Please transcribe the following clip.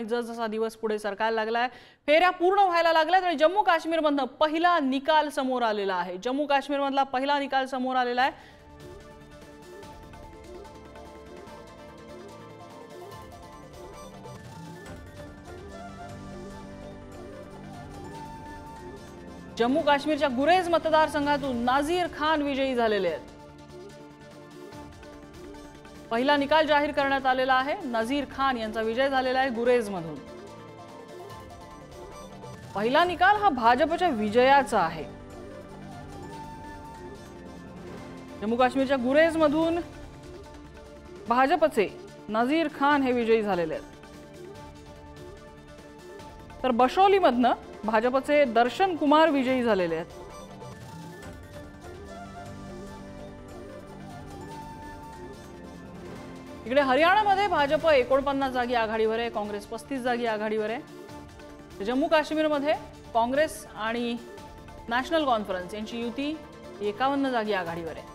जसजसा दिवस पुढे सरकायला लागलाय, फेऱ्या पूर्ण व्हायला लागल्यात आणि जम्मू काश्मीरमधनं पहिला निकाल समोर आलेला आहे। जम्मू काश्मीरमधला पहिला निकाल समोर आलेला आहे। जम्मू काश्मीरच्या गुरेज मतदारसंघातून नाझीर खान विजयी झालेले आहेत। पहिला निकाल जाहीर करण्यात आलेला आहे। नाझीर खान यांचा विजय झालेला आहे गुरेज मधून। पहिला निकाल हा भाजपच्या विजयाचा आहे। जम्मू काश्मीरच्या गुरेज मधून भाजपचे नाझीर खान हे विजयी झालेले आहेत। तर बशौली मधनं भाजपचे दर्शन कुमार विजयी झालेले आहेत। इकडे हरियाणामध्ये भाजप 49 जागी आघाडीवर आहे, काँग्रेस 35 जागी आघाडीवर आहे। जम्मू काश्मीरमध्ये काँग्रेस आणि नॅशनल कॉन्फरन्स यांची युती 51 जागी आघाडीवर आहे।